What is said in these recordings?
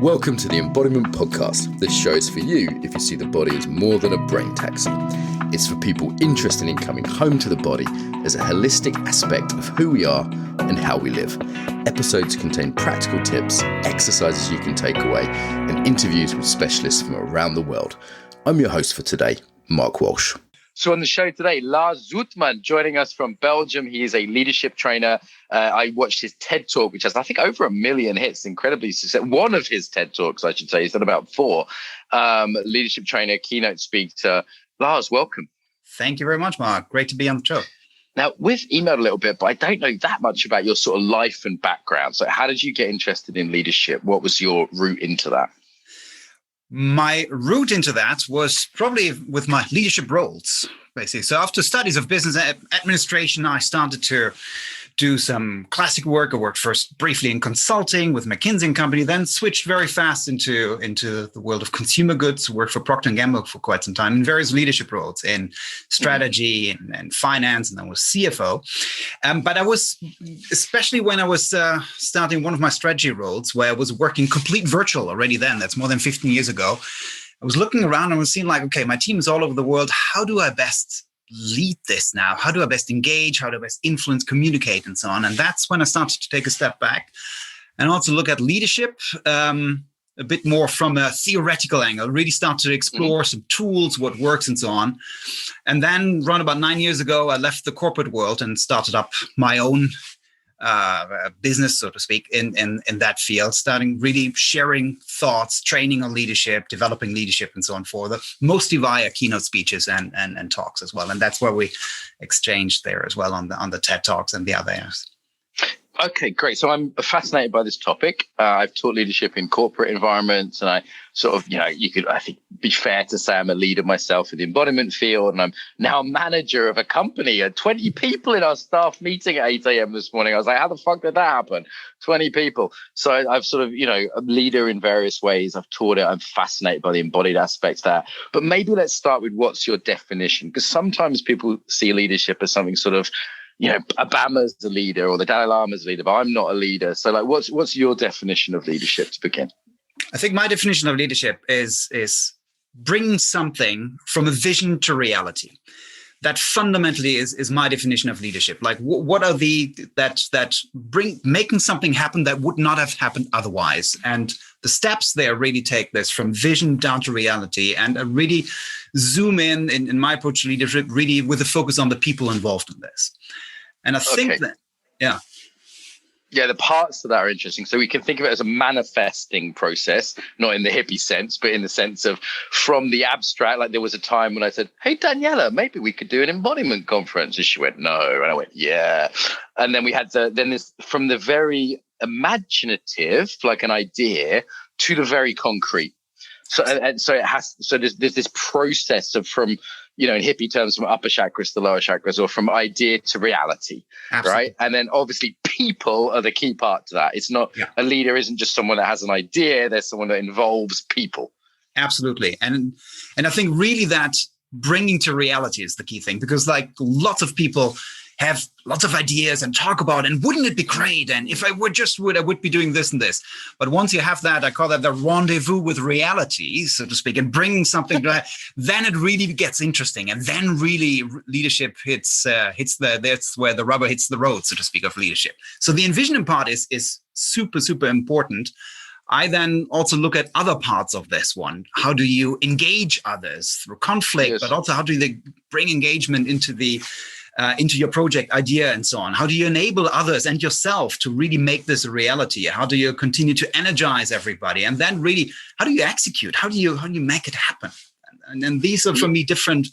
Welcome to the Embodiment Podcast. This show is for you if you see the body as more than a brain taxi. It's for people interested in coming home to the body as a holistic aspect of who we are and how we live. Episodes contain practical tips, exercises you can take away, and interviews with specialists from around the world. I'm your host for today, Mark Walsh. So on the show today, Lars Sudmann joining us from Belgium. He is a leadership trainer. I watched his TED Talk, which has, I think, over 1 million hits, incredibly successful. One of his TED Talks, I should say, he's done about 4. Leadership trainer, keynote speaker. Lars, welcome. Thank you very much, Mark. Great to be on the show. Now, we've emailed a little bit, but I don't know that much about your sort of life and background. So how did you get interested in leadership? What was your route into that? My route into that was probably with my leadership roles, basically. So after studies of business administration, I started to do some classic work. I worked first briefly in consulting with McKinsey & Company, then switched very fast into the world of consumer goods, worked for Procter & Gamble for quite some time in various leadership roles in strategy and finance, and then was CFO. But I was, especially when I was starting one of my strategy roles, where I was working complete virtual already then, that's more than 15 years ago, I was looking around and was seeing like, okay, my team is all over the world. How do I best lead this now? How do I best engage? How do I best influence, communicate, and so on? And that's when I started to take a step back and also look at leadership a bit more from a theoretical angle, really start to explore some tools, what works and so on. And then around about 9 years ago, I left the corporate world and started up my own business, so to speak, in that field, starting really sharing thoughts, training on leadership, developing leadership and so on mostly via keynote speeches and talks as well. And that's where we exchanged there as well on the TED Talks and the other areas. Okay, great. So I'm fascinated by this topic. I've taught leadership in corporate environments, and I sort of, you could, I think, be fair to say I'm a leader myself in the embodiment field, and I'm now a manager of a company. 20 people in our staff meeting at 8 a.m. this morning. I was like, how the fuck did that happen? 20 people. So I've sort of, a leader in various ways. I've taught it. I'm fascinated by the embodied aspects there. But maybe let's start with what's your definition? Because sometimes people see leadership as something sort of, Obama's the leader or the Dalai Lama's the leader, but I'm not a leader. So like, what's your definition of leadership to begin? I think my definition of leadership is bringing something from a vision to reality. That fundamentally is my definition of leadership. Like what are making something happen that would not have happened otherwise. And the steps there really take this from vision down to reality and really zoom in my approach to leadership, really with a focus on the people involved in this. And I think that, yeah. Yeah, the parts of that are interesting. So we can think of it as a manifesting process, not in the hippie sense, but in the sense of from the abstract. Like there was a time when I said, hey, Daniela, maybe we could do an embodiment conference. And she went, no. And I went, yeah. And then we had this from the very imaginative, like an idea, to the very concrete. So there's this process of from, in hippie terms, from upper chakras to lower chakras, or from idea to reality. Absolutely. Right? And then obviously people are the key part to that. It's not a leader isn't just someone that has an idea. There's someone that involves people. Absolutely. And I think really that bringing to reality is the key thing, because like lots of people have lots of ideas and talk about, and wouldn't it be great? And if I would be doing this and this. But once you have that, I call that the rendezvous with reality, so to speak, and bringing something to that, then it really gets interesting. And then really leadership that's where the rubber hits the road, so to speak, of leadership. So the envisioning part is super, super important. I then also look at other parts of this one. How do you engage others through conflict, yes, but also how do they bring engagement into your project idea and so on? How do you enable others and yourself to really make this a reality? How do you continue to energize everybody? And then really, how do you execute? How do you make it happen? And these are, for me, different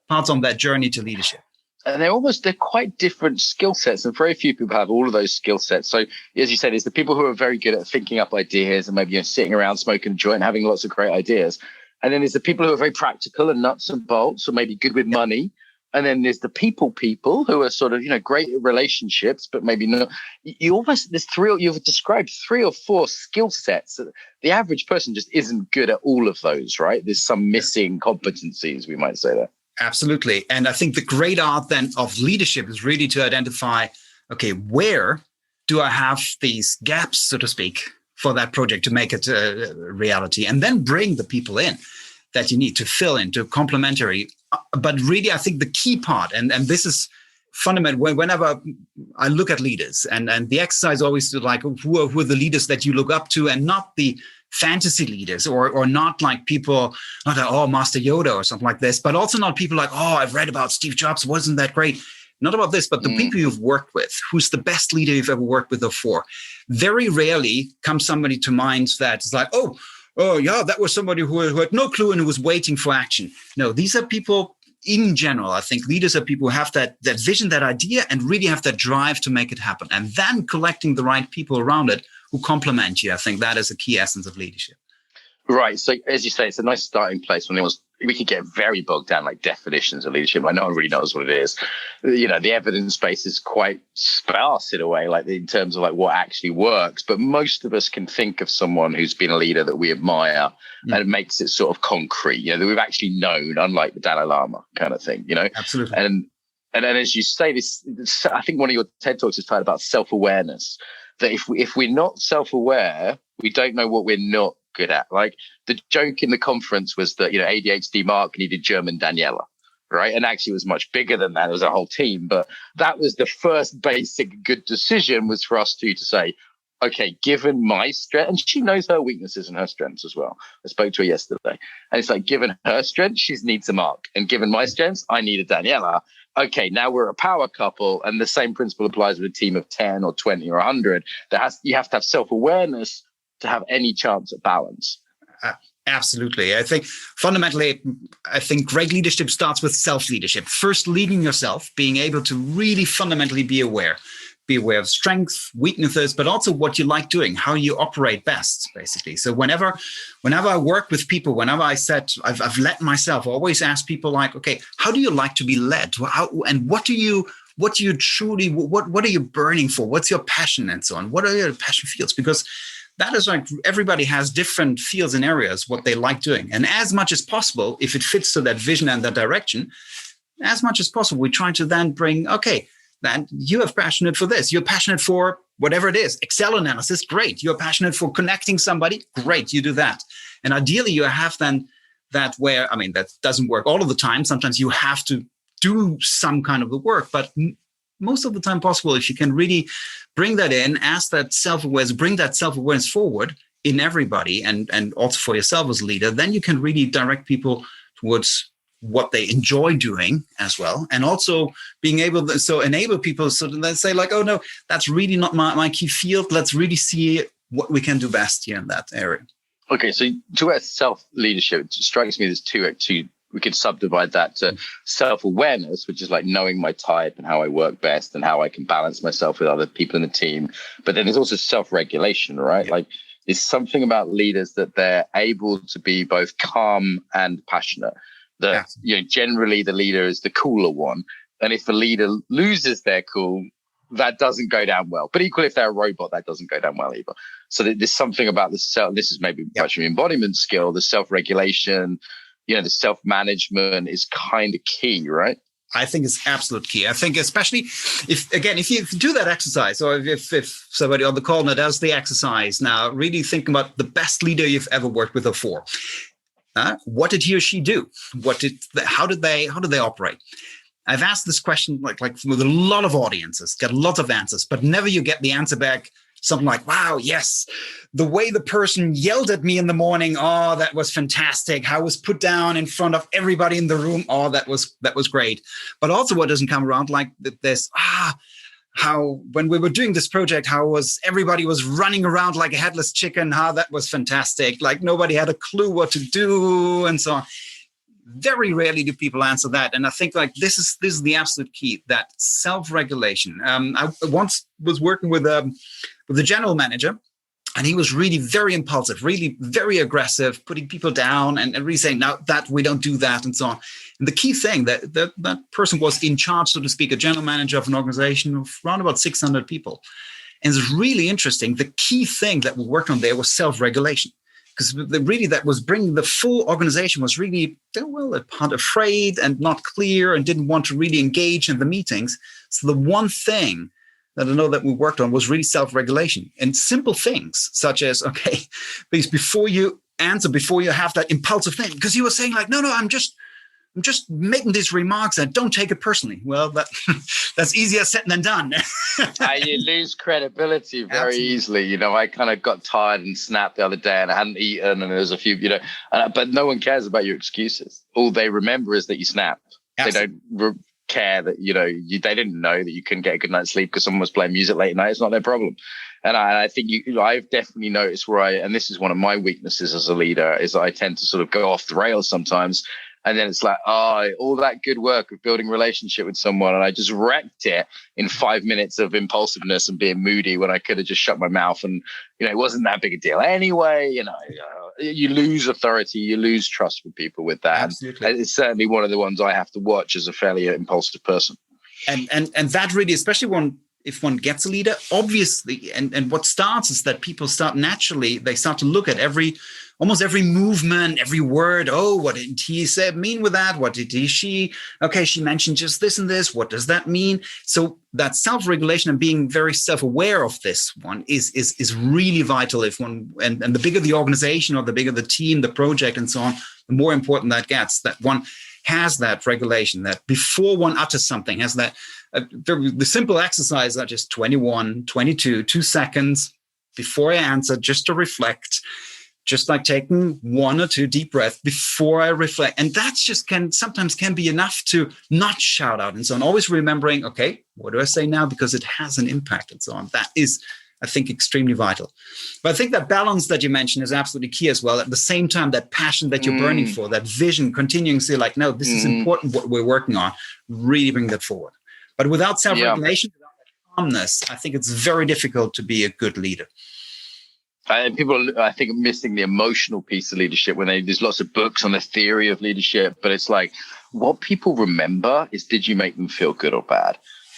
parts on that journey to leadership. And they're quite different skill sets, and very few people have all of those skill sets. So as you said, there's the people who are very good at thinking up ideas and maybe sitting around smoking a joint and having lots of great ideas. And then there's the people who are very practical and nuts and bolts, or maybe good with money. And then there's the people who are sort of, great at relationships, but maybe not. You've described 3 or 4 skill sets. The average person just isn't good at all of those, right? There's some missing competencies, we might say that. Absolutely. And I think the great art then of leadership is really to identify, okay, where do I have these gaps, so to speak, for that project to make it a reality, and then bring the people in that you need to fill in, to complementary. But really, I think the key part, and this is fundamental, whenever I look at leaders, and the exercise always like, who are the leaders that you look up to, and not the fantasy leaders, or not like people, not like, oh, Master Yoda or something like this, but also not people like, oh, I've read about Steve Jobs, wasn't that great? Not about this, but the people you've worked with. Who's the best leader you've ever worked with before? Very rarely comes somebody to mind that is like, oh yeah, that was somebody who had no clue and who was waiting for action. No, these are people in general. I think leaders are people who have that vision, that idea, and really have that drive to make it happen. And then collecting the right people around it who complement you. I think that is a key essence of leadership. Right. So as you say, it's a nice starting place when we could get very bogged down like definitions of leadership. Like no one really knows what it is. You know, the evidence base is quite sparse in a way, like in terms of like what actually works. But most of us can think of someone who's been a leader that we admire, and it makes it sort of concrete, you know, that we've actually known, unlike the Dalai Lama kind of thing, you know. Absolutely. And then as you say this, I think one of your TED Talks is titled about self-awareness. That if we're not self-aware, we don't know what we're not good at. Like the joke in the conference was that, you know, ADHD Mark needed German Daniela, right? And actually it was much bigger than that. It was a whole team. But that was the first basic good decision, was for us to say, okay, given my strength, and she knows her weaknesses and her strengths as well. I spoke to her yesterday. And it's like, given her strength, she needs a Mark. And given my strengths, I need a Daniela. Okay, now we're a power couple. And the same principle applies with a team of 10 or 20 or 100. You have to have self-awareness to have any chance at balance. Absolutely. I think fundamentally, great leadership starts with self-leadership. First, leading yourself, being able to really fundamentally be aware of strengths, weaknesses, but also what you like doing, how you operate best, basically. So whenever I work with people, whenever I've led myself, I always ask people like, okay, how do you like to be led? And what are you burning for? What's your passion and so on? What are your passion fields? Because that is like, everybody has different fields and areas, what they like doing. And as much as possible, if it fits to that vision and that direction, as much as possible, we try to then bring, okay, then you are passionate for this. You're passionate for whatever it is. Excel analysis, great. You're passionate for connecting somebody, great. You do that. And ideally, you have then that where, I mean, that doesn't work all of the time. Sometimes you have to do some kind of the work, but most of the time possible, if you can really bring that in, ask that self-awareness, bring that self-awareness forward in everybody, and also for yourself as a leader, then you can really direct people towards what they enjoy doing as well. And also being able to enable people so that they say like, oh no, that's really not my key field. Let's really see what we can do best here in that area. Okay, so to about self-leadership, it strikes me there's two we could subdivide that to self-awareness, which is like knowing my type and how I work best and how I can balance myself with other people in the team. But then there's also self-regulation, right? Yeah. Like there's something about leaders that they're able to be both calm and passionate. That, you know, generally the leader is the cooler one. And if the leader loses their cool, that doesn't go down well. But equally, if they're a robot, that doesn't go down well either. So there's something about this is maybe much of an embodiment skill, the self-regulation, you know, the self-management is kind of key, right? I think it's absolute key. I think especially if you do that exercise, or if somebody on the call now does the exercise, now really think about the best leader you've ever worked with before. What did he or she do? How did they operate? I've asked this question like with a lot of audiences, get lots of answers, but never you get the answer back. Something like, wow, yes, the way the person yelled at me in the morning, oh, that was fantastic. How I was put down in front of everybody in the room, oh, that was great. But also what doesn't come around like this, how when we were doing this project, everybody was running around like a headless chicken, how that was fantastic. Like nobody had a clue what to do and so on. Very rarely do people answer that. And I think like this is the absolute key, that self-regulation. I once was working with a general manager, and he was really very impulsive, really very aggressive, putting people down and really saying, now that we don't do that and so on. And the key thing that person was in charge, so to speak, a general manager of an organization of around about 600 people. And it's really interesting. The key thing that we worked on there was self-regulation. Because really that was bringing the full organization was really, well, a part afraid and not clear and didn't want to really engage in the meetings. So the one thing that I know that we worked on was really self-regulation and simple things such as, okay, please, before you answer, before you have that impulsive thing, because he was saying like, no, I'm just making these remarks and don't take it personally. Well, that's easier said than done. You lose credibility very easily. You know, I kind of got tired and snapped the other day and I hadn't eaten and there was a few, but no one cares about your excuses. All they remember is that you snapped. Absolutely. They don't care that, they didn't know that you couldn't get a good night's sleep because someone was playing music late at night. It's not their problem. And I think I've definitely noticed and this is one of my weaknesses as a leader, is that I tend to sort of go off the rails sometimes. And then it's like, all that good work of building relationship with someone, and I just wrecked it in 5 minutes of impulsiveness and being moody when I could have just shut my mouth. And, it wasn't that big a deal anyway. You lose authority, you lose trust with people with that. Absolutely. And it's certainly one of the ones I have to watch as a fairly impulsive person. And that really, especially if one gets a leader, obviously, and what starts is that people start to look at almost every movement, every word. Oh, what did he mean with that? What did she? Okay, she mentioned just this and this. What does that mean? So that self-regulation and being very self-aware of this one is really vital. And the bigger the organization or the bigger the team, the project and so on, the more important that gets, that one has that regulation, that before one utters something, has that the simple exercise that is 21, 22, 2 seconds before I answer, just to reflect, just like taking 1 or 2 deep breaths before I reflect. And that just sometimes can be enough to not shout out and so on. Always remembering, okay, what do I say now? Because it has an impact and so on. That is, I think, extremely vital. But I think that balance that you mentioned is absolutely key as well. At the same time, that passion that you're burning for, that vision, continuing to say like, no, this is important, what we're working on, really bring that forward. But without self-regulation, without that calmness, I think it's very difficult to be a good leader. People, I think, are missing the emotional piece of leadership there's lots of books on the theory of leadership, but it's like what people remember is, did you make them feel good or bad?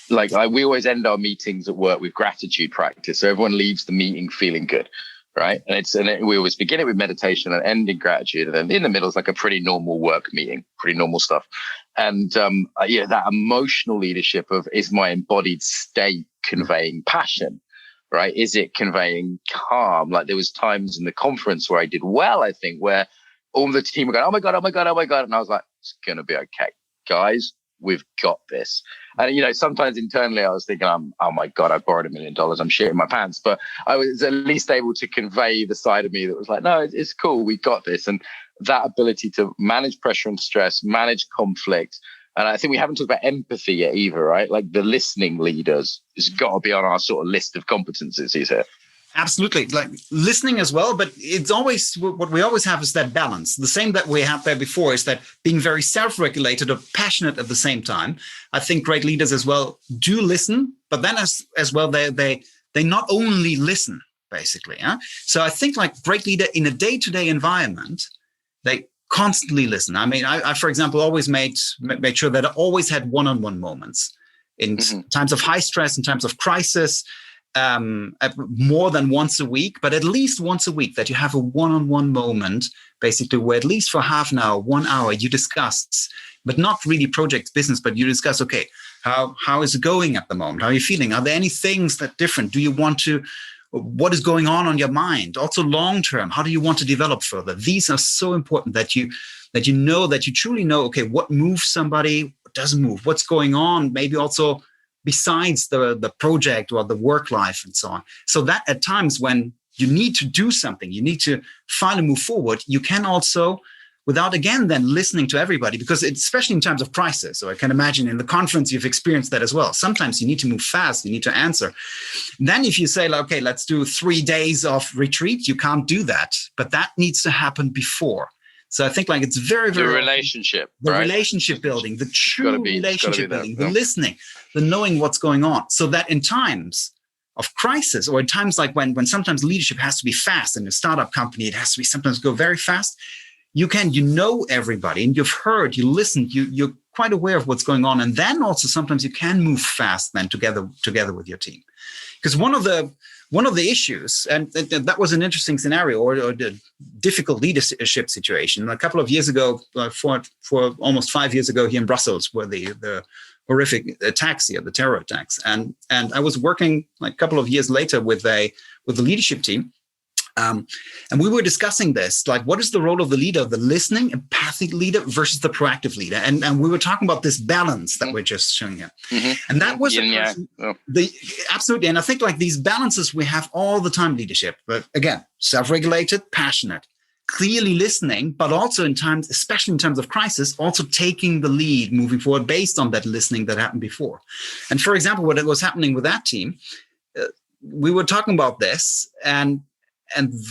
Like we always end our meetings at work with gratitude practice. So everyone leaves the meeting feeling good, right? And we always begin it with meditation and end in gratitude. And then in the middle is like a pretty normal work meeting, pretty normal stuff. And that emotional leadership is my embodied state conveying passion, right? Is it conveying calm? Like there was times in the conference where I did well, I think, where all the team were going, oh my God. And I was like, it's going to be okay, guys. We've got this. And, sometimes internally I was thinking, oh my God, I borrowed $1 million. I'm shitting my pants. But I was at least able to convey the side of me that was like, no, it's cool. We got this. And that ability to manage pressure and stress, manage conflict. And I think we haven't talked about empathy yet either, right? Like the listening leaders has got to be on our sort of list of competencies here. Absolutely. Like listening as well, but it's always, what we always have is that balance. The same that we had there before is that being very self-regulated or passionate at the same time. I think great leaders as well do listen, but then as well, they not only listen, basically. So I think like great leader in a day-to-day environment, they constantly listen. I mean, I for example, always made sure that I always had one-on-one moments in times of high stress, in times of crisis, more than once a week, but at least once a week that you have a one-on-one moment, basically where at least for half an hour, 1 hour, you discuss, but not really project business, but you discuss, okay, how is it going at the moment? How are you feeling? Are there any things that are different? Do you want to, what is going on your mind? Also long-term, how do you want to develop further? These are so important that you truly know, okay, what moves somebody, what doesn't move, what's going on, maybe also besides the project or the work life and so on. So that at times when you need to do something, you need to finally move forward, you can also, without again then listening to everybody, because it's, especially in times of crisis, so I can imagine in the conference you've experienced that as well. Sometimes you need to move fast, you need to answer. Then if you say, like, okay, let's do 3 days of retreat, you can't do that, but that needs to happen before. So I think like it's very, very the relationship, the right? relationship building, the true relationship building, the listening, the knowing what's going on, so that in times of crisis or in times like when sometimes leadership has to be fast in a startup company, it has to be sometimes go very fast. You know everybody and you've heard, you listened, you're quite aware of what's going on, and then also sometimes you can move fast then together with your team, because one of the issues, and that was an interesting scenario or the difficult leadership situation. A couple of years ago, for almost 5 years ago here in Brussels, where the horrific attacks here, the terror attacks. And I was working like a couple of years later with the leadership team. And we were discussing this, like, what is the role of the leader, the listening, empathic leader versus the proactive leader? And we were talking about this balance that we're just showing here. Mm-hmm. And that was absolutely. And I think like these balances we have all the time, leadership, but again, self-regulated, passionate, clearly listening, but also in times, especially in terms of crisis, also taking the lead, moving forward based on that listening that happened before. And for example, what was happening with that team, we were talking about this, and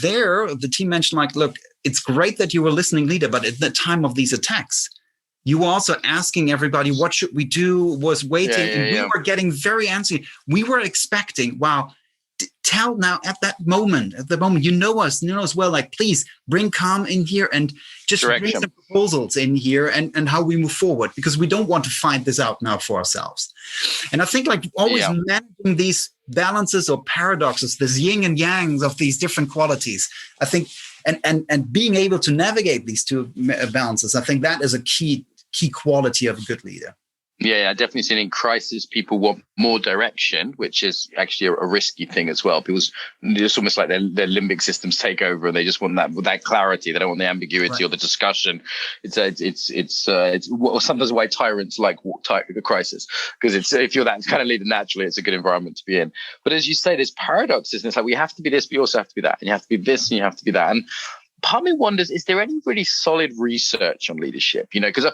there the team mentioned, like, look, it's great that you were listening leader, but at the time of these attacks, you were also asking everybody, what should we do? Was waiting. We were getting very antsy. We were expecting, wow, tell now at the moment, you know us well, like, please bring calm in here and just bring some proposals in here and how we move forward, because we don't want to find this out now for ourselves. And I think like always managing these balances or paradoxes, this yin and yangs of these different qualities, I think, and being able to navigate these two balances, I think that is a key quality of a good leader. Yeah, I definitely seen in crisis, people want more direction, which is actually a risky thing as well. It's almost like their limbic systems take over, and they just want that clarity. They don't want the ambiguity or the discussion. It's sometimes why tyrants like the crisis, because if you're that kind of leader naturally, it's a good environment to be in. But as you say, there's paradoxes, and it's like we have to be this, but you also have to be that, and you have to be this, and you have to be that. And part of me wonders, is there any really solid research on leadership? Because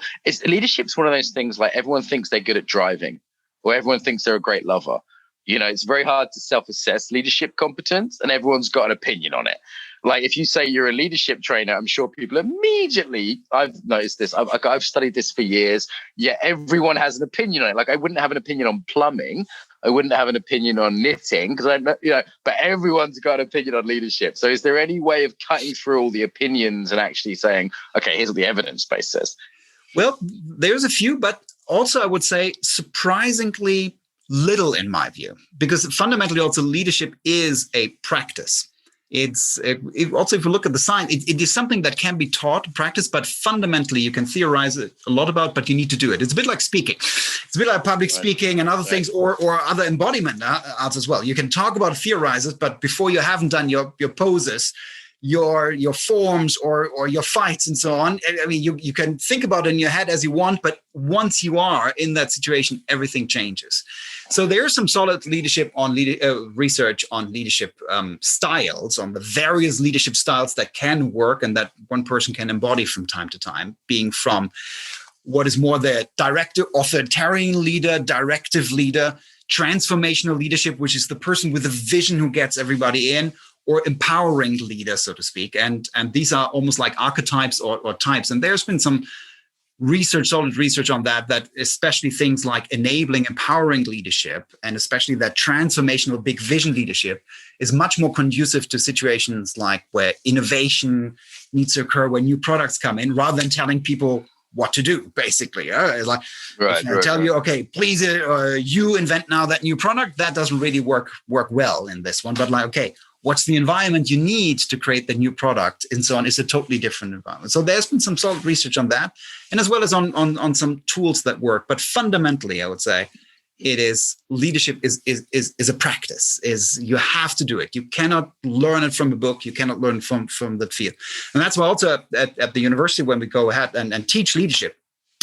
leadership's one of those things, like everyone thinks they're good at driving, or everyone thinks they're a great lover. It's very hard to self-assess leadership competence, and everyone's got an opinion on it. Like if you say you're a leadership trainer, I'm sure people immediately, I've noticed this, I've studied this for years, yet everyone has an opinion on it. Like I wouldn't have an opinion on plumbing, I wouldn't have an opinion on knitting, because but everyone's got an opinion on leadership. So is there any way of cutting through all the opinions and actually saying, okay, here's what the evidence base says? Well, there's a few, but also I would say surprisingly little in my view, because fundamentally also leadership is a practice. Also, if you look at the science, it is something that can be taught, practiced, but fundamentally you can theorize it a lot about, but you need to do it. It's a bit like speaking. It's a bit like public speaking and other things, or other embodiment arts as well. You can talk about, theorize it, but before you haven't done your poses, your forms or your fights and so on. I mean, you can think about it in your head as you want, but once you are in that situation, everything changes. So there's some solid leadership on research on leadership styles, on the various leadership styles that can work and that one person can embody from time to time, being from what is more the director, authoritarian leader, directive leader, transformational leadership, which is the person with a vision who gets everybody in, or empowering leader, so to speak. And these are almost like archetypes or types. And there's been some solid research on that especially things like enabling, empowering leadership, and especially that transformational big vision leadership is much more conducive to situations like where innovation needs to occur, when new products come in, rather than telling people what to do, basically. Like, tell you, okay, please, you invent now that new product, that doesn't really work well in this one. But like, okay, what's the environment you need to create the new product, and so on? It's a totally different environment. So there's been some solid research on that, and as well as on some tools that work. But fundamentally, I would say leadership is a practice. You have to do it. You cannot learn it from a book. You cannot learn from the field. And that's why also at the university, when we go ahead and teach leadership,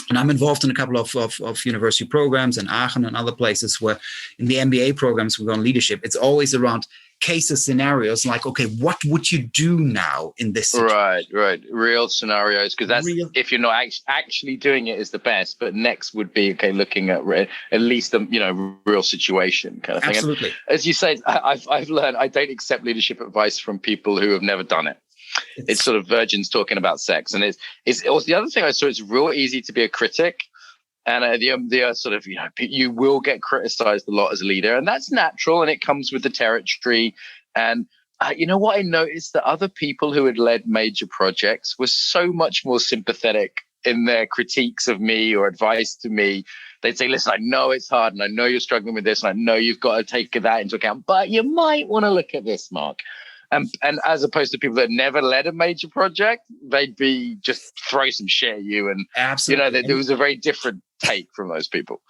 and I'm involved in a couple of university programs in Aachen and other places where in the MBA programs we go on leadership, it's always around cases, scenarios, like, okay, what would you do now in this situation? Right. Real scenarios, because that's if you're not actually doing it is the best. But next would be, okay, looking at least a real situation kind of thing. Absolutely. And as you say, I've learned I don't accept leadership advice from people who have never done it. It's sort of virgins talking about sex, and it's also the other thing I saw. It's real easy to be a critic. And the sort of, you will get criticized a lot as a leader, and that's natural, and it comes with the territory. And what I noticed, that other people who had led major projects were so much more sympathetic in their critiques of me or advice to me. They'd say, listen, I know it's hard, and I know you're struggling with this, and I know you've got to take that into account, but you might want to look at this, Mark. And as opposed to people that never led a major project, they'd be just throw some shit at you. And, absolutely. There was a very different take from those people.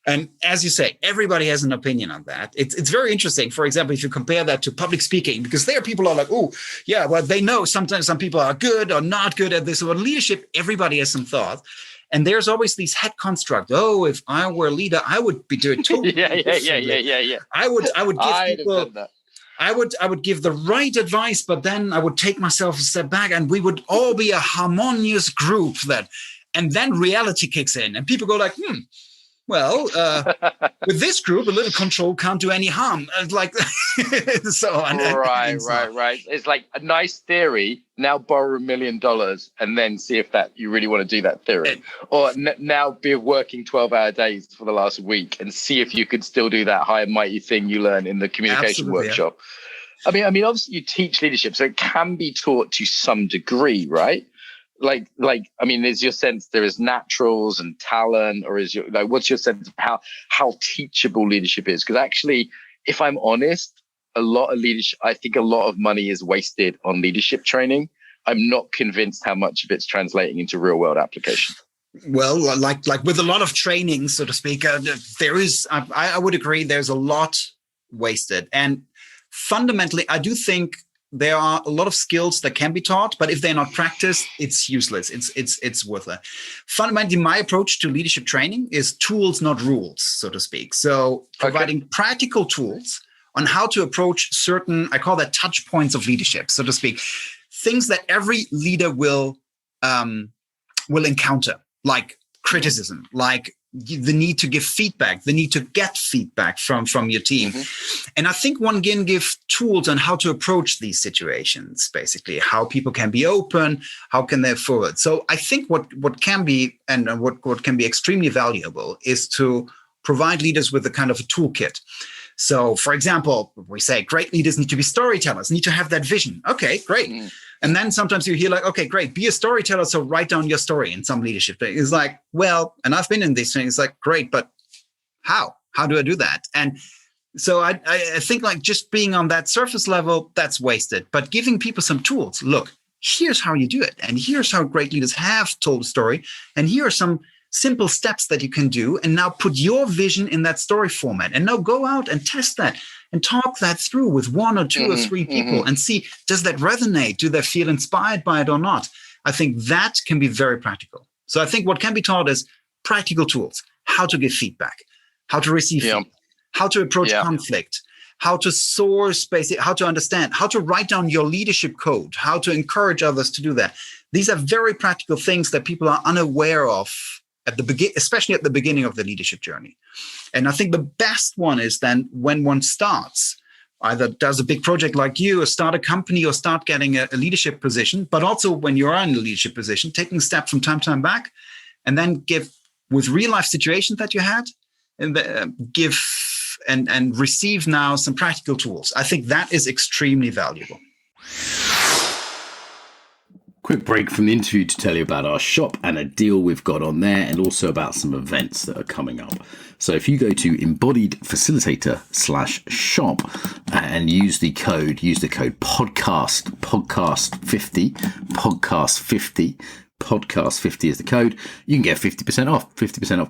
And as you say, everybody has an opinion on that. It's very interesting. For example, if you compare that to public speaking, because there people are like, oh, yeah, well, they know sometimes some people are good or not good at this. Or leadership, everybody has some thought. And there's always these head construct. Oh, if I were a leader, I would be doing totally yeah. I would give people. I would give the right advice, but then I would take myself a step back, and we would all be a harmonious group. And then reality kicks in, and people go like, well, with this group, a little control can't do any harm. Like so on. Right. It's like a nice theory. Now borrow $1 million and then see if that you really want to do that theory. Or now be working 12-hour days for the last week and see if you could still do that high and mighty thing you learn in the communication workshop. Yeah. I mean, obviously you teach leadership, so it can be taught to some degree, right? Like, I mean, is your sense there is naturals and talent, or is what's your sense of how teachable leadership is? Because actually, if I'm honest, a lot of leadership, I think a lot of money is wasted on leadership training. I'm not convinced how much of it's translating into real world application. Well, like with a lot of training, so to speak, there is, I would agree, there's a lot wasted. And fundamentally, I do think there are a lot of skills that can be taught, but if they're not practiced, it's useless. It's worthless. Fundamentally, my approach to leadership training is tools, not rules, so to speak. So providing practical tools on how to approach certain, I call that touch points of leadership, so to speak, things that every leader will encounter, like criticism, like the need to give feedback, the need to get feedback from your team. And I think one can give tools on how to approach these situations, basically, how people can be open, how can they forward. So I think what can be, and what can be extremely valuable is to provide leaders with a kind of a toolkit. So, for example, we say great leaders need to be storytellers, need to have that vision. Okay, great. And then sometimes you hear like, okay, great, be a storyteller. So write down your story in some leadership thing. It's like, well, and I've been in these things, like, great, but how? How do I do that? And so I think like just being on that surface level, that's wasted. But giving people some tools, look, here's how you do it. And here's how great leaders have told a story. And here are some simple steps that you can do. And now put your vision in that story format. And now go out and test that and talk that through with one or two or three people and see, does that resonate? Do they feel inspired by it or not? I think that can be very practical. So I think what can be taught is practical tools, how to give feedback, how to receive feedback, how to approach conflict, how to source, basically, how to understand, how to write down your leadership code, how to encourage others to do that. These are very practical things that people are unaware of at the beginning, especially at the beginning of the leadership journey. And I think the best one is then when one starts, either does a big project like you, or start a company, or start getting a leadership position, but also when you're in a leadership position, taking a step from time to time back, and then give with real life situations that you had, and give and receive now some practical tools. I think that is extremely valuable. Quick break from the interview to tell you about our shop and a deal we've got on there, and also about some events that are coming up. So if you go to embodiedfacilitator.com/shop and use the code podcast50 podcast50 is the code, you can get 50% off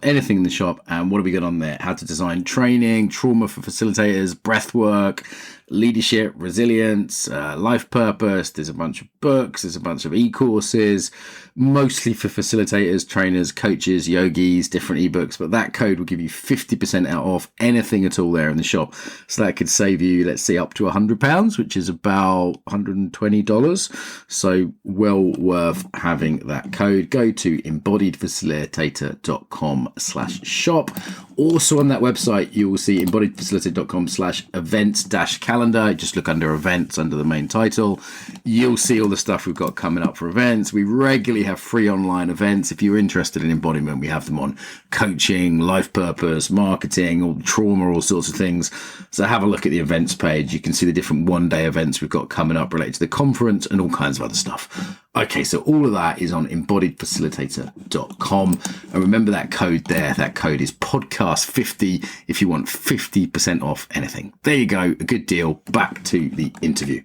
anything in the shop. And what have we got on there? How to design training, trauma for facilitators, breath work, leadership, resilience, life purpose. There's a bunch of books, there's a bunch of e-courses, mostly for facilitators, trainers, coaches, yogis, different ebooks. But that code will give you 50% out off anything at all there in the shop. So that could save you, let's say, up to £100, which is about $120. So well worth having that code. Go to embodiedfacilitator.com/shop. Also on that website, you will see embodiedfacilitator.com/events-calendar. Just look under events under the main title. You'll see all the stuff we've got coming up for events. We regularly have free online events. If you're interested in embodiment, we have them on coaching, life purpose, marketing, all trauma, all sorts of things. So have a look at the events page. You can see the different one-day events we've got coming up related to the conference and all kinds of other stuff. Okay, so all of that is on embodiedfacilitator.com. And remember that code there. That code is podcast50 if you want 50% off anything. There you go. A good deal. Back to the interview.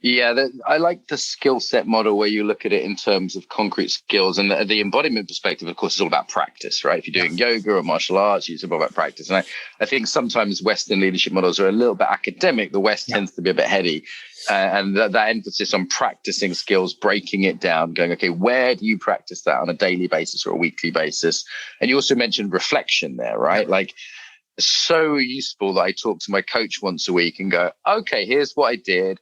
Yeah, I like the skill set model where you look at it in terms of concrete skills, and the embodiment perspective, of course, is all about practice, right? If you're doing yoga or martial arts, it's all about practice. And I think sometimes Western leadership models are a little bit academic. The West tends to be a bit heady. And that emphasis on practicing skills, breaking it down, going, okay, where do you practice that on a daily basis or a weekly basis? And you also mentioned reflection there, right? Like, so useful that I talk to my coach once a week and go, okay, here's what I did.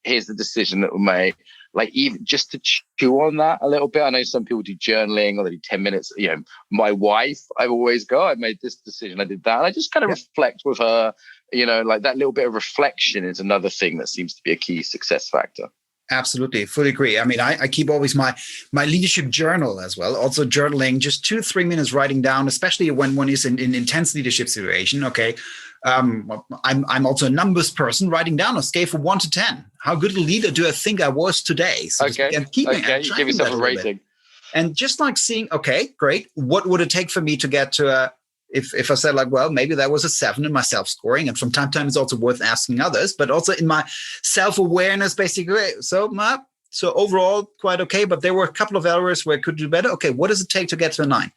Here's the decision that we made. Like, even just to chew on that a little bit. I know some people do journaling or they do 10 minutes. You know, my wife, I always go, I made this decision, I did that. And I just kind of reflect with her, you know, like that little bit of reflection is another thing that seems to be a key success factor. Absolutely. Fully agree. I mean, I keep always my leadership journal as well. Also journaling, just 2-3 minutes writing down, especially when one is in intense leadership situation. Okay. I'm also a numbers person, writing down a scale from 1 to 10. How good a leader do I think I was today? So okay. You give yourself a rating. And just like seeing, okay, great. What would it take for me to get to if I said like, well, maybe that was a 7 in my self-scoring, and from time to time it's also worth asking others, but also in my self-awareness, basically. So overall quite okay, but there were a couple of areas where I could do better. Okay, what does it take to get to a 9?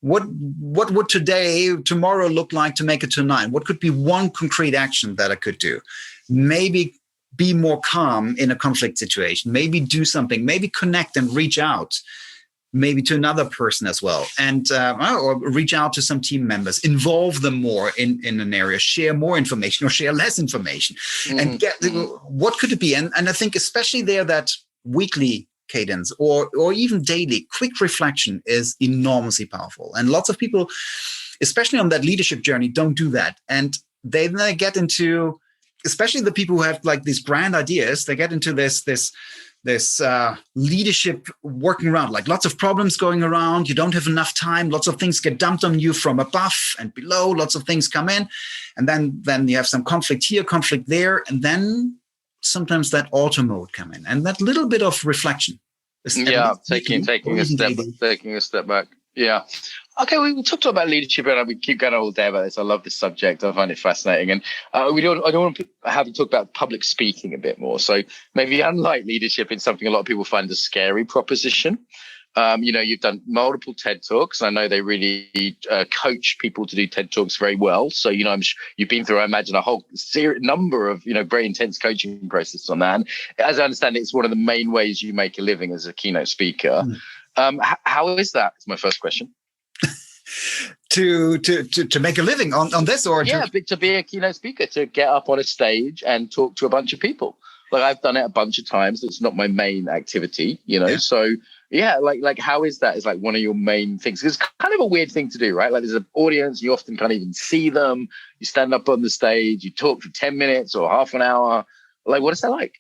What would tomorrow look like to make it to a 9? What could be one concrete action that I could do? Maybe be more calm in a conflict situation. Maybe do something. Maybe connect and reach out. Maybe to another person as well, and or reach out to some team members, involve them more in an area, share more information or share less information, and get what could it be? And I think especially there that weekly cadence or even daily quick reflection is enormously powerful. And lots of people, especially on that leadership journey, don't do that, and they get into, especially the people who have like these grand ideas, they get into this leadership working around, like lots of problems going around. You don't have enough time. Lots of things get dumped on you from above and below. Lots of things come in. And then you have some conflict here, conflict there. And then sometimes that auto mode come in, and that little bit of reflection. Taking a step back. Yeah. Okay, we talked about leadership, and we keep going all day about this. I love this subject. I find it fascinating. And I don't want to have you talk about public speaking a bit more. So maybe unlike leadership, it's something a lot of people find a scary proposition. You've done multiple TED Talks. I know they really coach people to do TED Talks very well. So, you've been through, I imagine, a whole number of, very intense coaching processes on that. And as I understand it, it's one of the main ways you make a living as a keynote speaker. How is that? Is my first question. To make a living on this, or to be a keynote speaker, to get up on a stage and talk to a bunch of people. Like, I've done it a bunch of times. It's not my main activity, So like how is that? Is like one of your main things? It's kind of a weird thing to do, right? Like, there's an audience, you often can't even see them. You stand up on the stage, you talk for 10 minutes or half an hour. Like, what is that like?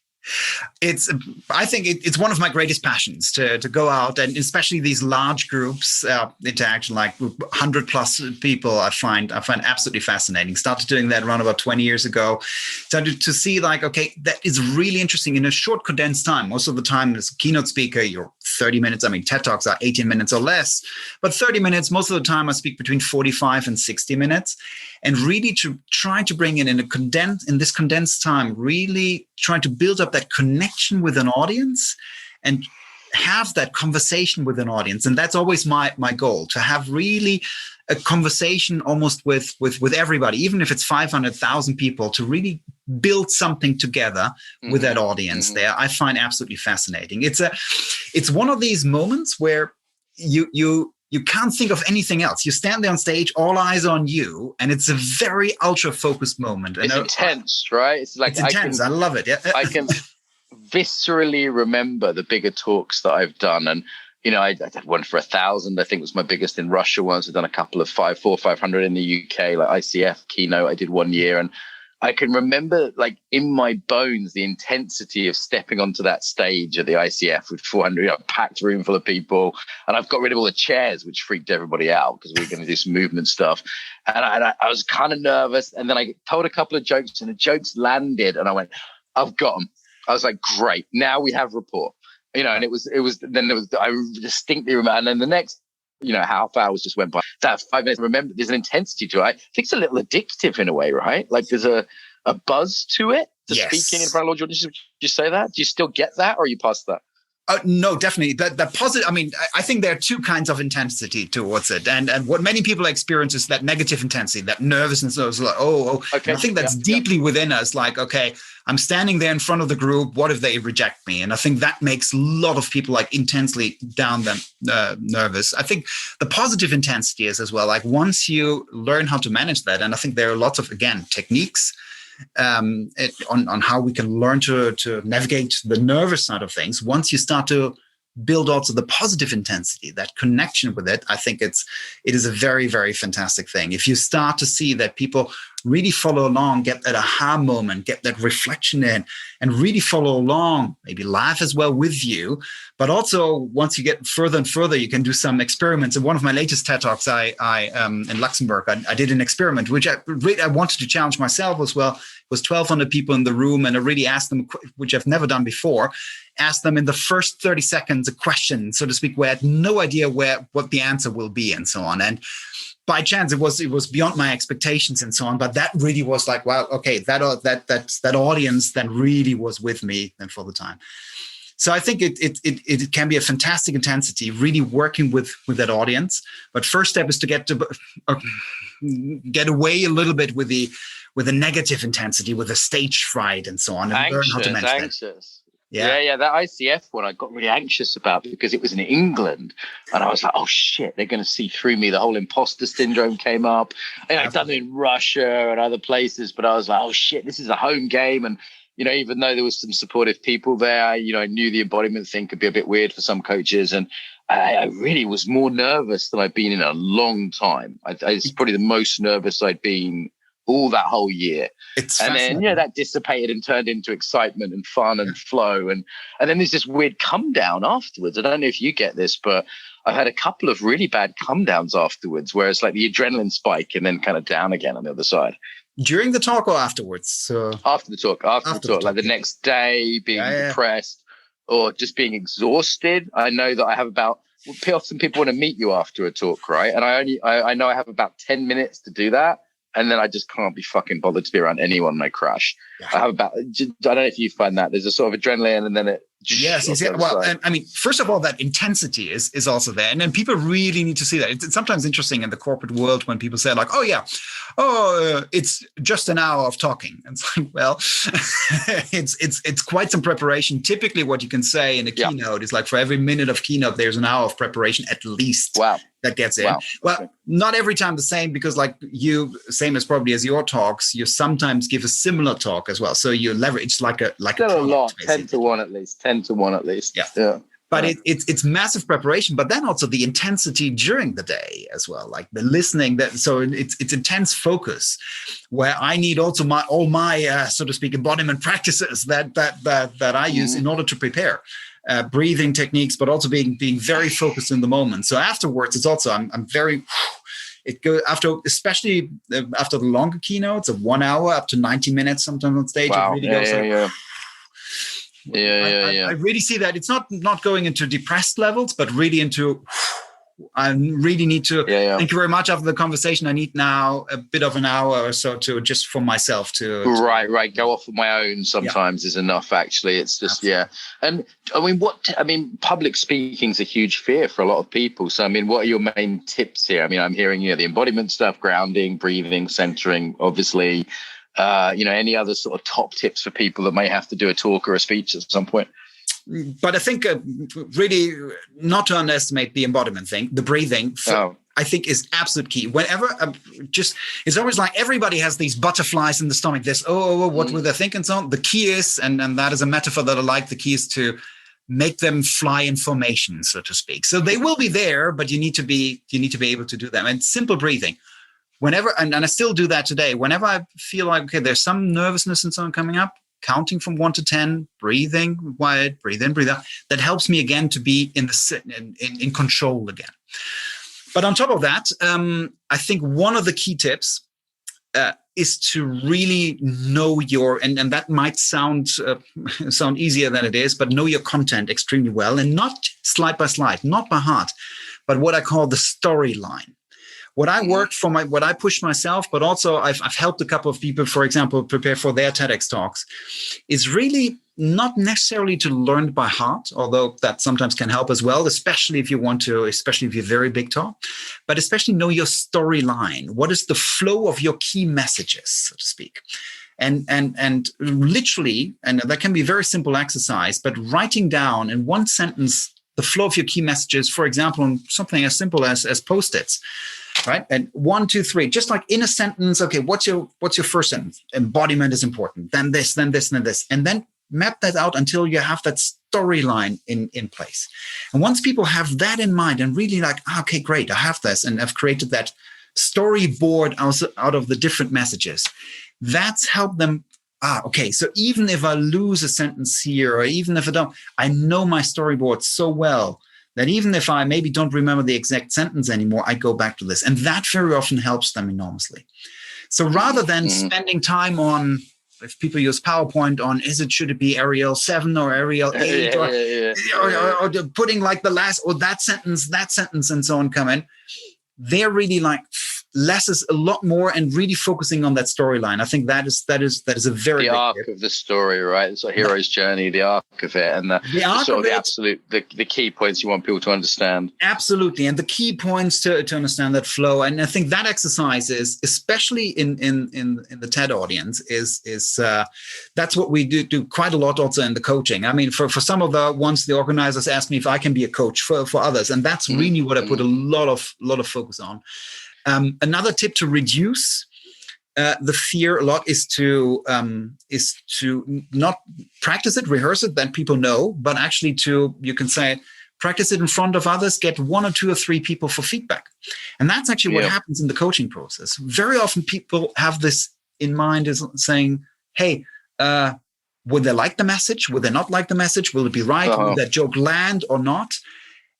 I think it's one of my greatest passions to go out, and especially these large groups interaction, like 100+ people. I find absolutely fascinating. Started doing that around about 20 years ago. Started to see like, okay, that is really interesting in a short condensed time. Most of the time as a keynote speaker, you're 30 minutes. I mean, TED Talks are 18 minutes or less, but 30 minutes, most of the time I speak between 45 and 60 minutes. And really to try to bring in this condensed time, really trying to build up that connection with an audience and have that conversation with an audience. And that's always my goal, to have really a conversation almost with everybody, even if it's 500,000 people, to really build something together with that audience there. I find absolutely fascinating. It's one of these moments where you can't think of anything else. You stand there on stage, all eyes on you, and it's a very ultra-focused moment. It's intense, right? It's intense. I love it. Yeah. I can viscerally remember the bigger talks that I've done. And, I did one for 1,000, I think was my biggest in Russia once. I've done a couple of 500 in the UK, like ICF keynote I did one year. And I can remember, like, in my bones, the intensity of stepping onto that stage at the ICF with 400, packed room full of people. And I've got rid of all the chairs, which freaked everybody out because we were going to do some movement stuff. And I was kind of nervous. And then I told a couple of jokes, and the jokes landed. And I went, I've got them. I was like, great. Now we have rapport. And I distinctly remember. And then the next, half hours just went by. That 5 minutes, remember, there's an intensity to it. I think it's a little addictive in a way, right? Like, there's a buzz to it. to Yes. speaking in front of large audiences? Would you say that? Do you still get that, or are you past that? No, definitely. That positive. I mean, I think there are two kinds of intensity towards it, and what many people experience is that negative intensity, that nervousness. Like, Okay. I think that's deeply within us. Like, okay, I'm standing there in front of the group. What if they reject me? And I think that makes a lot of people like intensely down them nervous. I think the positive intensity is as well. Like once you learn how to manage that, and I think there are lots of techniques. On how we can learn to navigate the nervous side of things. Once you start to build also the positive intensity, that connection with it, I think it is a very, very fantastic thing. If you start to see that people really follow along, get that aha moment, get that reflection in, and really follow along, maybe laugh as well with you. But also, once you get further and further, you can do some experiments. In one of my latest TED Talks, I in Luxembourg, I did an experiment, which I wanted to challenge myself as well. It was 1,200 people in the room, and I really asked them, which I've never done before, asked them in the first 30 seconds a question, so to speak, where I had no idea what the answer will be and so on. And by chance, it was beyond my expectations and so on. But that really was like, wow, okay, that audience then really was with me then for the time. So I think it can be a fantastic intensity, really working with that audience. But first step is to get away a little bit with the negative intensity, with the stage fright and so on, and learn how to manage that. Yeah, that ICF one I got really anxious about because it was in England, and I was like, oh shit, they're going to see through me. The whole imposter syndrome came up. And I've done it in Russia and other places, but I was like, oh shit, this is a home game. And even though there was some supportive people there, I knew the embodiment thing could be a bit weird for some coaches, and I really was more nervous than I've been in a long time. It's probably the most nervous I'd been all that whole year. And then that dissipated and turned into excitement and fun and flow, and then there's this weird come down afterwards. I don't know if you get this, but I've had a couple of really bad come downs afterwards where it's like the adrenaline spike and then kind of down again on the other side. During the talk or afterwards? So after the talk, like the next day, being depressed or just being exhausted. I know that I have some people want to meet you after a talk, right? And I know I have about 10 minutes to do that. And then I just can't be fucking bothered to be around anyone when I crash. Yeah. I don't know if you find that there's a sort of adrenaline and then it. Yes. Well, and I mean, first of all, that intensity is also there. And then people really need to see that. It's sometimes interesting in the corporate world when people say like, it's just an hour of talking. And it's like, well, it's quite some preparation. Typically what you can say in a keynote is like, for every minute of keynote, there's an hour of preparation at least. Wow. That gets in. Wow. Well, not every time the same, because like same as probably as your talks, you sometimes give a similar talk as well. So you leverage like a lot, 10 to 1 at least. Yeah. But it's massive preparation, but then also the intensity during the day as well, like the listening. So it's intense focus, where I need also all my so to speak embodiment practices that I use in order to prepare. Breathing techniques, but also being very focused in the moment. So afterwards, it's also I'm very. It goes especially after the longer keynotes of 1 hour up to 90 minutes sometimes on stage. Wow. It really goes Yeah. I really see that it's not going into depressed levels, but really into. I really need to. Thank you very much. After the conversation, I need now a bit of an hour or so to just for myself to. Right. Go off on my own sometimes is enough. Actually, it's just And I mean, public speaking is a huge fear for a lot of people. So I mean, what are your main tips here? I mean, I'm hearing the embodiment stuff, grounding, breathing, centering, obviously. Any other sort of top tips for people that may have to do a talk or a speech at some point? But I think really not to underestimate the embodiment thing, the breathing, I think is absolute key. Whenever it's always like everybody has these butterflies in the stomach. This, what will they think and so on. The key is, and that is a metaphor that I like, the key is to make them fly in formation, so to speak. So they will be there, but you need to be able to do them. And simple breathing. Whenever, and I still do that today, whenever I feel like, okay, there's some nervousness and so on coming up, counting from 1 to 10, breathing wide, breathe in, breathe out. That helps me again to be in control again. But on top of that, I think one of the key tips is to really know and that might sound easier than it is, but know your content extremely well, and not slide by slide, not by heart, but what I call the storyline. what I worked for what I pushed myself, but also I've helped a couple of people, for example, prepare for their TEDx talks, is really not necessarily to learn by heart, although that sometimes can help as well, especially if you want to, especially if you're very big talk, but especially know your storyline. What is the flow of your key messages, so to speak? And literally, and that can be a very simple exercise, but writing down in one sentence the flow of your key messages, for example, on something as simple as Post-its, right? And 1, 2, 3, just like in a sentence. Okay, what's your first sentence? Embodiment is important. Then this, then this, then this, and then map that out until you have that storyline in place. And once people have that in mind and really like, okay, great, I have this, and I've created that storyboard out of the different messages, that's helped them. Okay, so even if I lose a sentence here, or even if I don't, I know my storyboard so well that even if I maybe don't remember the exact sentence anymore, I go back to this. And that very often helps them enormously. So rather than spending time on, if people use PowerPoint, on should it be Arial 7 or Arial 8, or putting like the last, or that sentence, and so on come in, they're really like, less is a lot more, and really focusing on that storyline. I think that is a very the big arc tip. of the story, right? It's a hero's journey, the arc of it, and the sort of the absolute the key points you want people to understand. Absolutely, and the key points to understand that flow. And I think that exercise is, especially in the TED audience, is that's what we do quite a lot also in the coaching. I mean, for some of the ones, the organizers ask me if I can be a coach for others, and that's really what I put a lot of focus on. Another tip to reduce the fear a lot is to not practice it, rehearse it, that people know, but actually you can say, practice it in front of others, get 1 or 2 or 3 people for feedback. And that's actually what happens in the coaching process. Very often people have this in mind, is saying, hey, would they like the message? Would they not like the message? Will it be right? Will that joke land or not?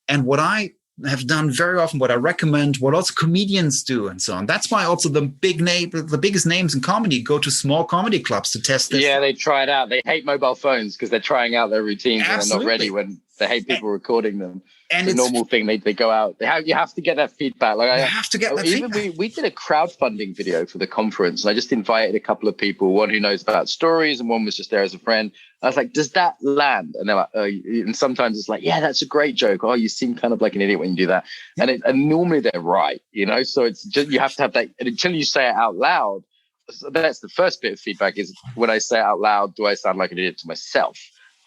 And what I have done very often, what I recommend, what also comedians do, and so on. That's why also the biggest names in comedy go to small comedy clubs to test this. Yeah, they try it out. They hate mobile phones because they're trying out their routines and they're not ready when they hate people recording them. And it's a normal thing. They go out. You have to get that feedback. Like you have to get that feedback. We did a crowdfunding video for the conference, and I just invited a couple of people, one who knows about stories and one was just there as a friend. I was like, does that land? And they're like, and sometimes it's like, yeah, that's a great joke. Oh, you seem kind of like an idiot when you do that. Yeah. And normally they're right, So it's just, you have to have that, and until you say it out loud. So that's the first bit of feedback, is when I say it out loud, do I sound like an idiot to myself?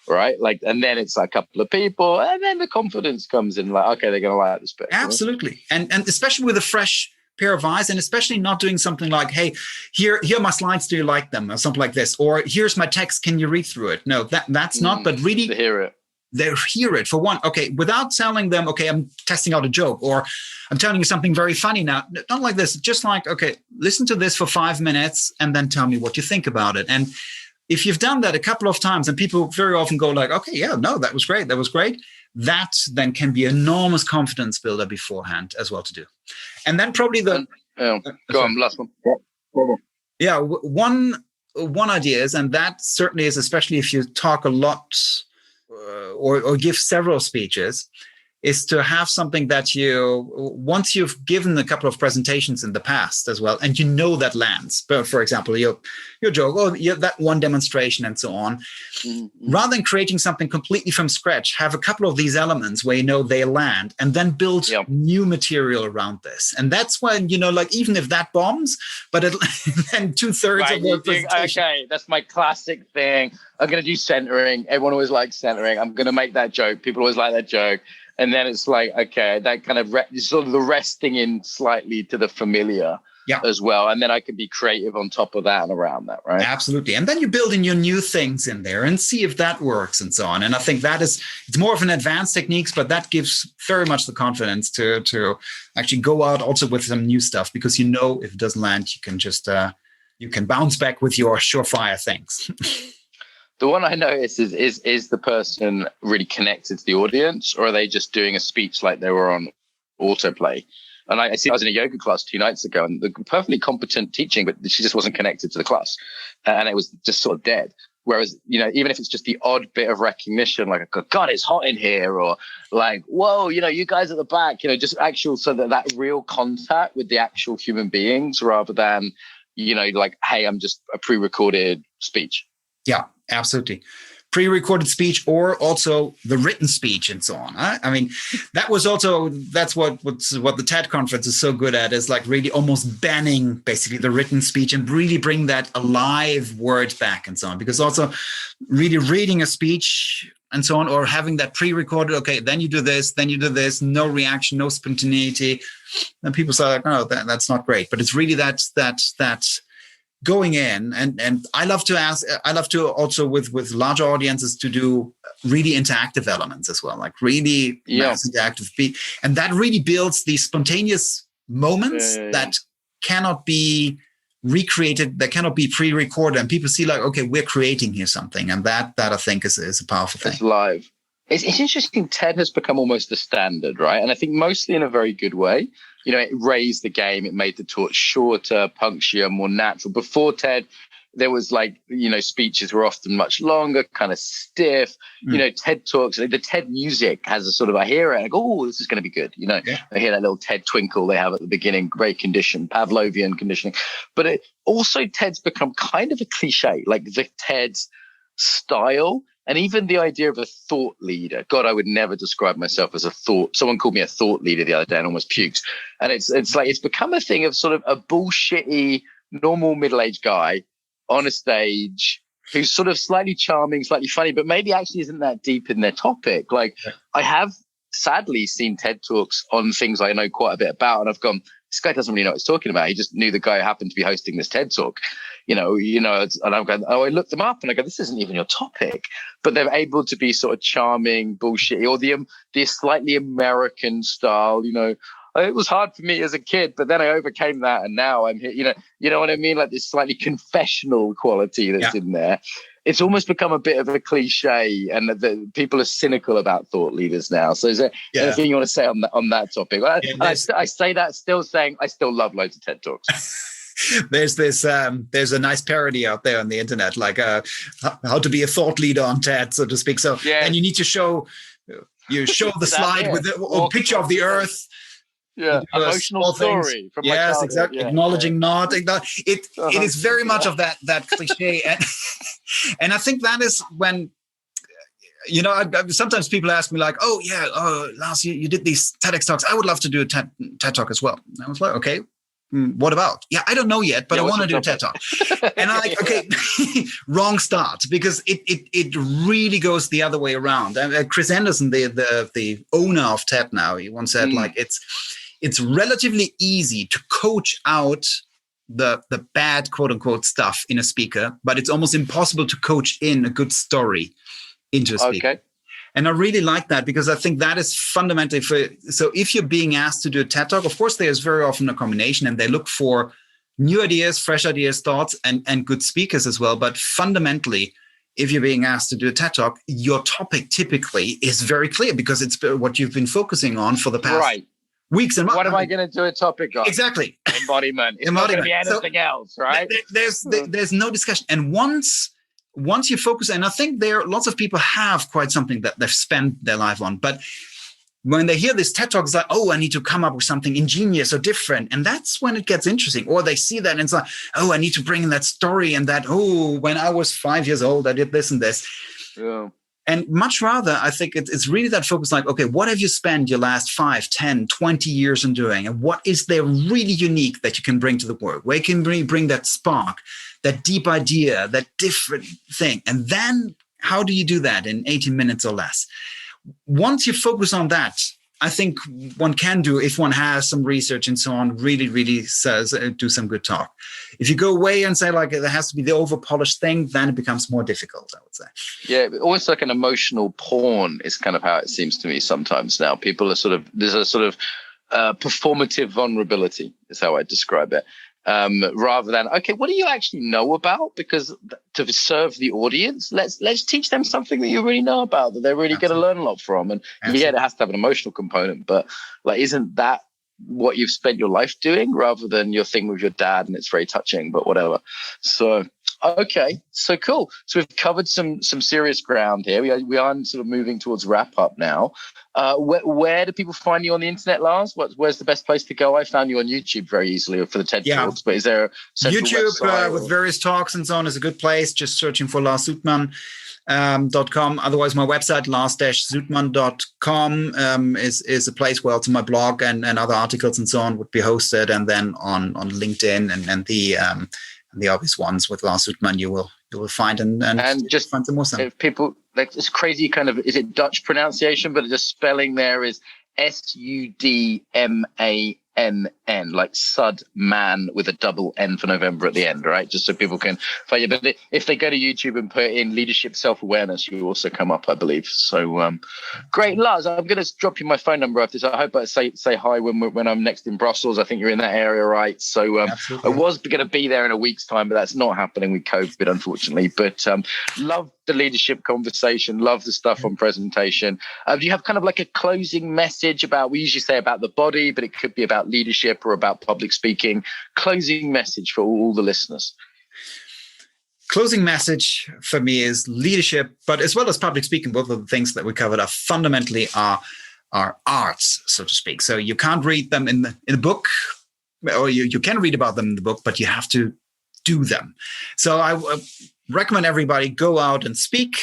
Right? Like, and then it's like a couple of people, and then the confidence comes in, like, okay, they're going to like this bit. Absolutely. And especially with a fresh pair of eyes, and especially not doing something like, hey, here are my slides, do you like them? Or something like this. Or here's my text, can you read through it? No, that's not, but really to hear it. They hear it for one. Okay, without telling them, okay, I'm testing out a joke, or I'm telling you something very funny now. Not like this, just like, okay, listen to this for 5 minutes and then tell me what you think about it. And if you've done that a couple of times, and people very often go like, okay, yeah, no, that was great. That then can be enormous confidence builder beforehand as well to do. And then probably go on, last one. Yeah, one idea is, and that certainly is, especially if you talk a lot or give several speeches, is to have something that once you've given a couple of presentations in the past as well, and that lands. But for example, your joke, that one demonstration and so on, rather than creating something completely from scratch, have a couple of these elements where they land, and then build new material around this. And that's when, like, even if that bombs, but then 2/3 of the presentation. Okay, that's my classic thing. I'm going to do centering. Everyone always likes centering. I'm going to make that joke. People always like that joke. And then it's like, okay, that kind of sort of the resting in slightly to the familiar as well. And then I can be creative on top of that and around that, right? Absolutely. And then you build in your new things in there and see if that works and so on. And I think it's more of an advanced techniques, but that gives very much the confidence to actually go out also with some new stuff, because if it doesn't land, you can just, you can bounce back with your surefire things. The one I noticed is the person really connected to the audience, or are they just doing a speech like they were on autoplay? And I was in a yoga class 2 nights ago, and the perfectly competent teaching, but she just wasn't connected to the class, and it was just sort of dead. Whereas, even if it's just the odd bit of recognition, like, God, it's hot in here, or like, whoa, you guys at the back, just actual, so that real contact with the actual human beings rather than, like, hey, I'm just a pre-recorded speech. Yeah, absolutely. Pre-recorded speech, or also the written speech and so on. I mean, that's what the TED conference is so good at, is like really almost banning basically the written speech and really bring that alive word back and so on. Because also really reading a speech and so on, or having that pre-recorded, okay, then you do this, no reaction, no spontaneity. And people say like, no, that's not great. But it's really that going in, and I love to also with larger audiences to do really interactive elements as well, like really mass interactive beat, and that really builds these spontaneous moments that cannot be recreated, that cannot be pre-recorded, and people see like, okay, we're creating here something, and that I think is a powerful thing. It's live. It's interesting. TED has become almost the standard, right? And I think mostly in a very good way. It raised the game. It made the talk shorter, punctual, more natural. Before TED, there was like, speeches were often much longer, kind of stiff. TED Talks, the TED music has a sort of, I hear it, I go, oh, this is going to be good. I hear that little TED twinkle they have at the beginning, very conditioned, Pavlovian conditioning. But also TED's become kind of a cliche, like the TED's style. And even the idea of a thought leader. God, I would never describe myself as a thought. Someone called me a thought leader the other day and almost puked. And it's like, it's become a thing of sort of a bullshitty, normal middle-aged guy on a stage who's sort of slightly charming, slightly funny, but maybe actually isn't that deep in their topic. Like, I have sadly seen TED Talks on things I know quite a bit about, and I've gone, this guy doesn't really know what he's talking about. He just knew the guy who happened to be hosting this TED Talk, and I'm going, oh, I looked them up and I go, this isn't even your topic. But they're able to be sort of charming, bullshitty, or the slightly American style, It was hard for me as a kid, but then I overcame that, and now I'm here, you know what I mean? Like this slightly confessional quality that's in there. It's almost become a bit of a cliche, and the people are cynical about thought leaders now. So is there anything you want to say on that topip? I say that still saying I still love loads of TED Talks. There's a nice parody out there on the internet, like how to be a thought leader on TED, so to speak. So and you need to show the slide with a picture of the earth. Yeah, emotional story from my childhood. Exactly. Acknowledging, nodding. It is very much of that cliche, and I think that is when sometimes people ask me like, Lars, you did these TEDx talks. I would love to do a TED talk as well. And I was like, okay. What about? Yeah, I don't know yet, but I want to do a TED Talk. And I'm like, okay, wrong start, because it really goes the other way around. And Chris Anderson, the owner of TED now, he once said like it's relatively easy to coach out the bad quote unquote stuff in a speaker, but it's almost impossible to coach in a good story into a speaker. Okay. And I really like that, because I think that is fundamentally so if you're being asked to do a TED Talk, of course, there's very often a combination, and they look for new ideas, fresh ideas, thoughts, and good speakers as well. But fundamentally, if you're being asked to do a TED Talk, your topic typically is very clear, because it's what you've been focusing on for the past weeks and months. What am I going to do a topic on? Exactly. Embodiment. It's not going to be anything else, right? There's no discussion. And once you focus, and I think lots of people have quite something that they've spent their life on, but when they hear this TED Talk, it's like, oh, I need to come up with something ingenious or different. And that's when it gets interesting. Or they see that and it's like, oh, I need to bring in that story, and that, oh, when I was 5 years old, I did this and this. Yeah. And much rather, I think it's really that focus, like, okay, what have you spent your last 5, 10, 20 years in doing? And what is there really unique that you can bring to the work? Where can you bring that spark, that deep idea, that different thing? And then how do you do that in 18 minutes or less? Once you focus on that, I think one can do, if one has some research and so on, really, really do some good talk. If you go away and say like there has to be the over-polished thing, then it becomes more difficult, I would say. Yeah, almost like an emotional porn is kind of how it seems to me sometimes now. People are there's a sort of performative vulnerability is how I describe it. Rather than, okay, what do you actually know about? Because to serve the audience, let's teach them something that you really know about, that they're really going to learn a lot from. And yeah, it has to have an emotional component, but like, isn't that what you've spent your life doing, rather than your thing with your dad and it's very touching, but whatever. So Okay, so cool. So we've covered some serious ground here. We are sort of moving towards wrap up now. Where do people find you on the internet, Lars? Where's the best place to go? I found you on YouTube very easily for the TED Talks, but is there a central YouTube with various talks and so on is a good place. Just searching for Lars Sudmann. .com. Otherwise, my website, lars-sudmann.com, is a place where also my blog and other articles and so on would be hosted. And then on LinkedIn and the obvious ones with Lars Sudmann, you will find and just find some more stuff. If people like, it's crazy kind of, is it Dutch pronunciation, but the spelling there is Sudmann, like Sudman with a double N for November at the end, right? Just so people can find you. But if they go to YouTube and put in leadership self-awareness, you also come up, I believe. So great, Lars. I'm going to drop you my phone number after this. I hope I say hi when I'm next in Brussels. I think you're in that area, right? So I was going to be there in a week's time, but that's not happening with COVID, unfortunately. But love the leadership conversation, love the stuff on presentation. Do you have kind of like a closing message about, we usually say about the body, but it could be about leadership or about public speaking, closing message for all the listeners? Closing message for me is leadership, but as well as public speaking, both of the things that we covered are fundamentally are arts, so to speak. So you can't read them in the book, or you can read about them in the book, but you have to do them. So I recommend everybody go out and speak,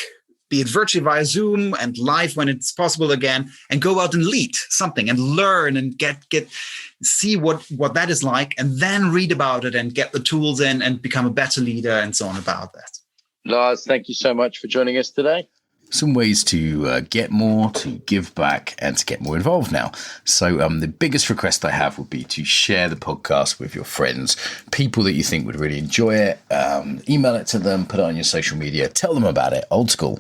be it virtually via Zoom and live when it's possible again, and go out and lead something and learn and see what that is like, and then read about it and get the tools in and become a better leader and so on about that. Lars, thank you so much for joining us today. Some ways to get more, to give back, and to get more involved now. So the biggest request I have would be to share the podcast with your friends, people that you think would really enjoy it. Email it to them, put it on your social media, tell them about it, old school.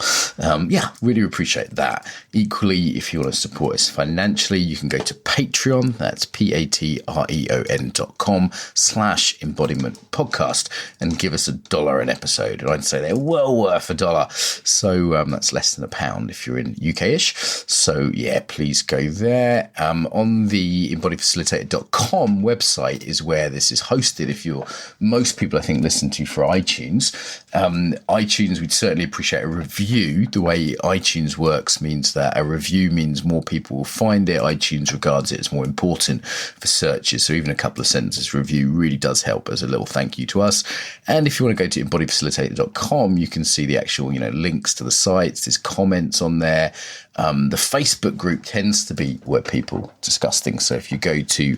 Really appreciate that. Equally, if you want to support us financially, you can go to Patreon. That's patreon.com/Embodiment Podcast and give us $1 an episode. And I'd say they're well worth $1. So that's less than £1 if you're in UK-ish. So yeah, please go there. On the embodiedfacilitator.com website is where this is hosted. If most people I think listen to for iTunes. iTunes, we'd certainly appreciate a review. The way iTunes works means that a review means more people will find it. iTunes regards it as more important for searches. So even a couple of sentences review really does help as a little thank you to us. And if you want to go to embodiedfacilitator.com, you can see the actual, links to the sites. There's comments on there. The Facebook group tends to be where people discuss things. So if you go to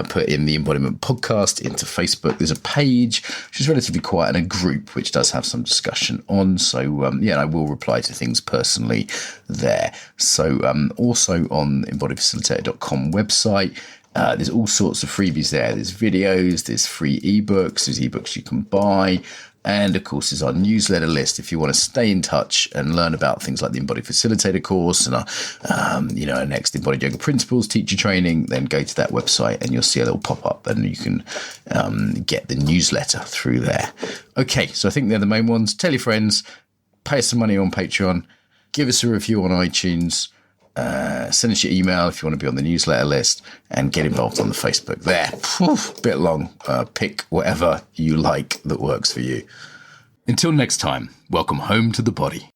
put in the Embodiment Podcast into Facebook, there's a page which is relatively quiet and a group which does have some discussion on. So I will reply to things personally there. So also on the embodiedfacilitator.com website, there's all sorts of freebies there. There's videos, there's free ebooks, there's ebooks you can buy. And of course, there's our newsletter list. If you want to stay in touch and learn about things like the Embodied Facilitator Course and our next Embodied Yoga Principles teacher training, then go to that website and you'll see a little pop-up and you can get the newsletter through there. Okay, so I think they're the main ones. Tell your friends, pay us some money on Patreon, give us a review on iTunes, send us your email if you want to be on the newsletter list, and get involved on the Facebook there. Bit long. Pick whatever you like that works for you. Until next time, welcome home to the body.